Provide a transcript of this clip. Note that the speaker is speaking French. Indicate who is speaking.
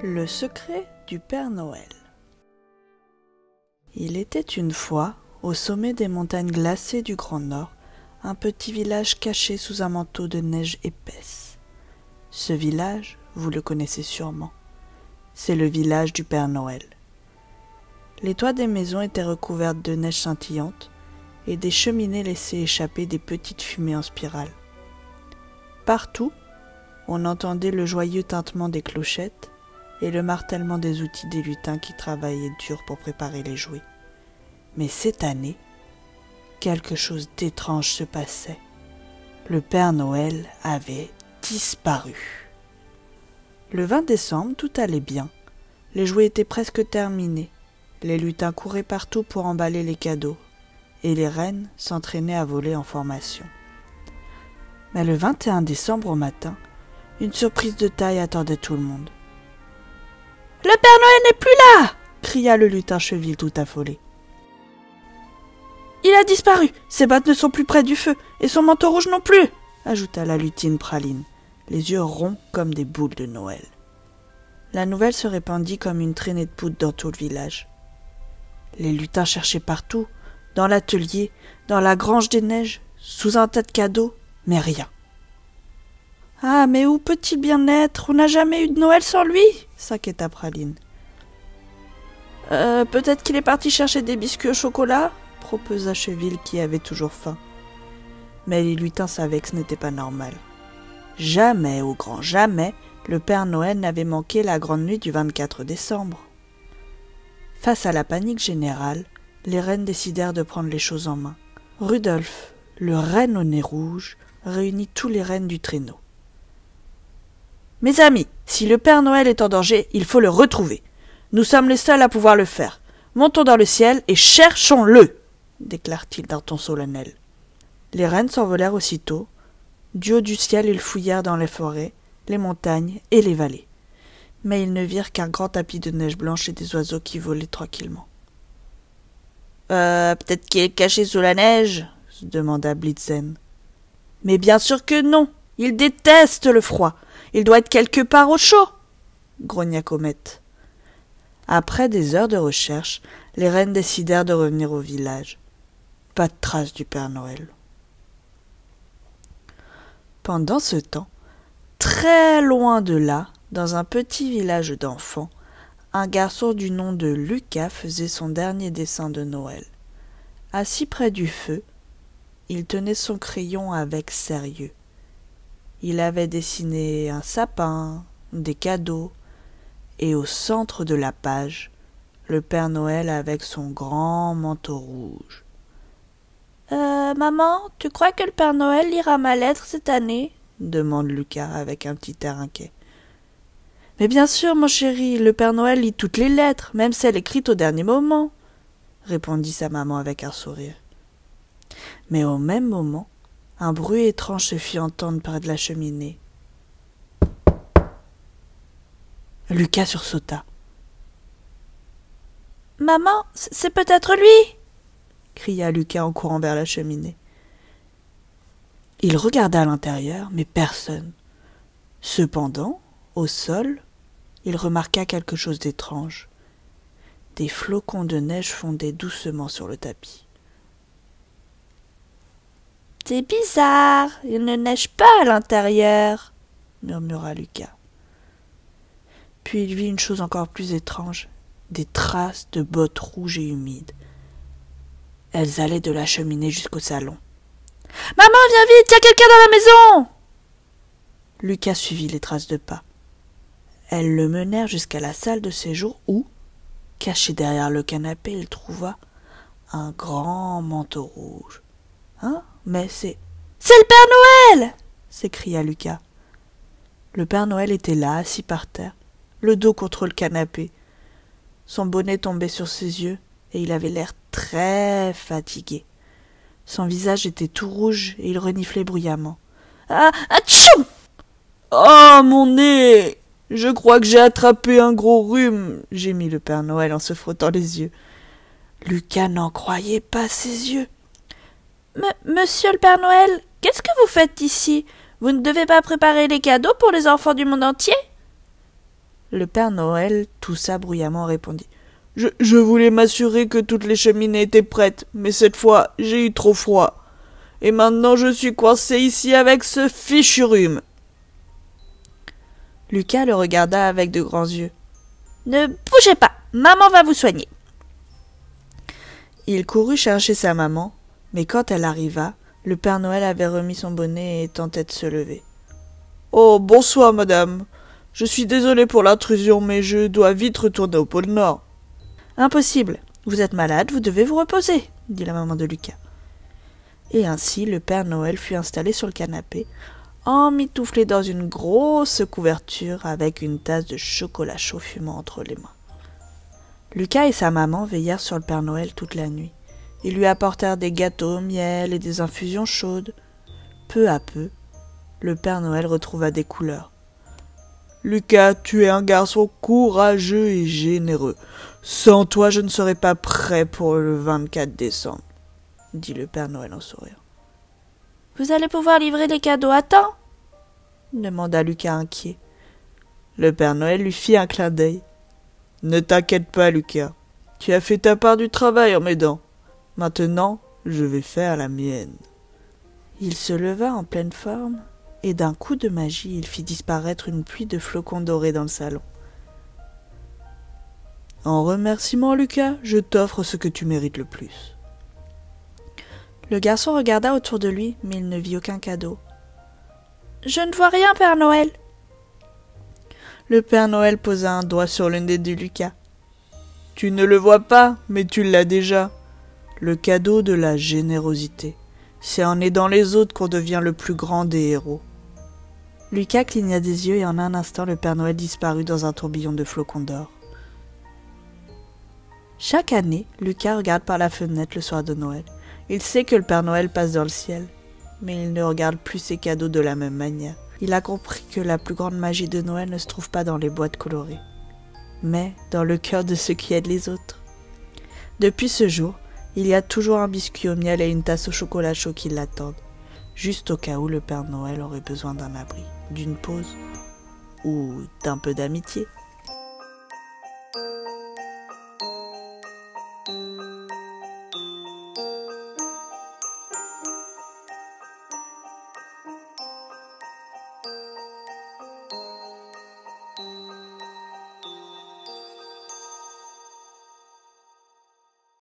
Speaker 1: Le secret du Père Noël. Il était une fois, au sommet des montagnes glacées du Grand Nord, un petit village caché sous un manteau de neige épaisse. Ce village, vous le connaissez sûrement, c'est le village du Père Noël. Les toits des maisons étaient recouverts de neige scintillante et des cheminées laissaient échapper des petites fumées en spirale. Partout, on entendait le joyeux tintement des clochettes et le martèlement des outils des lutins qui travaillaient dur pour préparer les jouets. Mais cette année, quelque chose d'étrange se passait. Le Père Noël avait disparu. Le 20 décembre, tout allait bien. Les jouets étaient presque terminés. Les lutins couraient partout pour emballer les cadeaux, et les reines s'entraînaient à voler en formation. Mais le 21 décembre au matin, une surprise de taille attendait tout le monde. « Le Père Noël n'est plus là !» cria le lutin cheville tout affolé. « Il a disparu, ses bottes ne sont plus près du feu, et son manteau rouge non plus !» ajouta la lutine Praline, les yeux ronds comme des boules de Noël. La nouvelle se répandit comme une traînée de poudre dans tout le village. Les lutins cherchaient partout, dans l'atelier, dans la grange des neiges, sous un tas de cadeaux, mais rien. « Ah, mais où peut-il bien être? On n'a jamais eu de Noël sans lui !» s'inquiéta Praline. « Peut-être qu'il est parti chercher des biscuits au chocolat ?» proposa Cheville qui avait toujours faim. Mais les lutins savaient que ce n'était pas normal. Jamais, au grand jamais, le Père Noël n'avait manqué la grande nuit du 24 décembre. Face à la panique générale, les reines décidèrent de prendre les choses en main. Rudolphe, le renne au nez rouge, réunit tous les rennes du traîneau. « Mes amis, si le Père Noël est en danger, il faut le retrouver. Nous sommes les seuls à pouvoir le faire. Montons dans le ciel et cherchons-le !» déclare-t-il d'un ton solennel. Les rennes s'envolèrent aussitôt. Du haut du ciel, ils fouillèrent dans les forêts, les montagnes et les vallées. Mais ils ne virent qu'un grand tapis de neige blanche et des oiseaux qui volaient tranquillement. « Peut-être qu'il est caché sous la neige ?» se demanda Blitzen. « Mais bien sûr que non. Il déteste le froid. Il doit être quelque part au chaud !» grogna Comète. Après des heures de recherche, les reines décidèrent de revenir au village. Pas de trace du Père Noël. Pendant ce temps, très loin de là, dans un petit village d'enfants, un garçon du nom de Lucas faisait son dernier dessin de Noël. Assis près du feu, il tenait son crayon avec sérieux. Il avait dessiné un sapin, des cadeaux, et au centre de la page, le Père Noël avec son grand manteau rouge. « Maman, tu crois que le Père Noël lira ma lettre cette année ?» demande Lucas avec un petit air inquiet. « Mais bien sûr, mon chéri, le Père Noël lit toutes les lettres, même celles écrites au dernier moment, » répondit sa maman avec un sourire. Mais au même moment, un bruit étrange se fit entendre près de la cheminée. Lucas sursauta. « Maman, c'est peut-être lui !» cria Lucas en courant vers la cheminée. Il regarda à l'intérieur, mais personne. Cependant, au sol, il remarqua quelque chose d'étrange. Des flocons de neige fondaient doucement sur le tapis. « C'est bizarre, il ne neige pas à l'intérieur, » murmura Lucas. Puis il vit une chose encore plus étrange, des traces de bottes rouges et humides. Elles allaient de la cheminée jusqu'au salon. « Maman, viens vite, il y a quelqu'un dans la maison !» Lucas suivit les traces de pas. Elles le menèrent jusqu'à la salle de séjour où, caché derrière le canapé, il trouva un grand manteau rouge. « Hein ? Mais c'est le Père Noël !» s'écria Lucas. Le Père Noël était là, assis par terre, le dos contre le canapé. Son bonnet tombait sur ses yeux et il avait l'air très fatigué. Son visage était tout rouge et il reniflait bruyamment. « Atchoum ! Oh, mon nez ! Je crois que j'ai attrapé un gros rhume !» gémit le Père Noël en se frottant les yeux. Lucas n'en croyait pas ses yeux. « Monsieur le Père Noël, qu'est-ce que vous faites ici ? Vous ne devez pas préparer les cadeaux pour les enfants du monde entier ?» Le Père Noël toussa bruyamment et répondit. Je voulais m'assurer que toutes les cheminées étaient prêtes, mais cette fois, j'ai eu trop froid. Et maintenant, je suis coincé ici avec ce fichu rhume. Lucas le regarda avec de grands yeux. Ne bougez pas, maman va vous soigner. Il courut chercher sa maman, mais quand elle arriva, le Père Noël avait remis son bonnet et tentait de se lever. Oh, bonsoir, madame. Je suis désolé pour l'intrusion, mais je dois vite retourner au pôle Nord. Impossible. Vous êtes malade, vous devez vous reposer, dit la maman de Lucas. Et ainsi, le Père Noël fut installé sur le canapé, emmitouflé dans une grosse couverture avec une tasse de chocolat chaud fumant entre les mains. Lucas et sa maman veillèrent sur le Père Noël toute la nuit. Ils lui apportèrent des gâteaux au miel et des infusions chaudes. Peu à peu, le Père Noël retrouva des couleurs. « Lucas, tu es un garçon courageux et généreux. Sans toi, je ne serais pas prêt pour le 24 décembre, » dit le Père Noël en souriant. « Vous allez pouvoir livrer les cadeaux à temps ?» demanda Lucas inquiet. Le Père Noël lui fit un clin d'œil. « Ne t'inquiète pas, Lucas. Tu as fait ta part du travail en m'aidant. Maintenant, je vais faire la mienne. » Il se leva en pleine forme, et d'un coup de magie, il fit disparaître une pluie de flocons dorés dans le salon. « En remerciement, Lucas, je t'offre ce que tu mérites le plus. » Le garçon regarda autour de lui, mais il ne vit aucun cadeau. « Je ne vois rien, Père Noël. » Le Père Noël posa un doigt sur le nez de Lucas. « Tu ne le vois pas, mais tu l'as déjà. Le cadeau de la générosité. C'est en aidant les autres qu'on devient le plus grand des héros. » Lucas cligna des yeux et en un instant, le Père Noël disparut dans un tourbillon de flocons d'or. Chaque année, Lucas regarde par la fenêtre le soir de Noël. Il sait que le Père Noël passe dans le ciel, mais il ne regarde plus ses cadeaux de la même manière. Il a compris que la plus grande magie de Noël ne se trouve pas dans les boîtes colorées, mais dans le cœur de ceux qui aident les autres. Depuis ce jour, il y a toujours un biscuit au miel et une tasse au chocolat chaud qui l'attendent, juste au cas où le Père Noël aurait besoin d'un abri, d'une pause ou d'un peu d'amitié.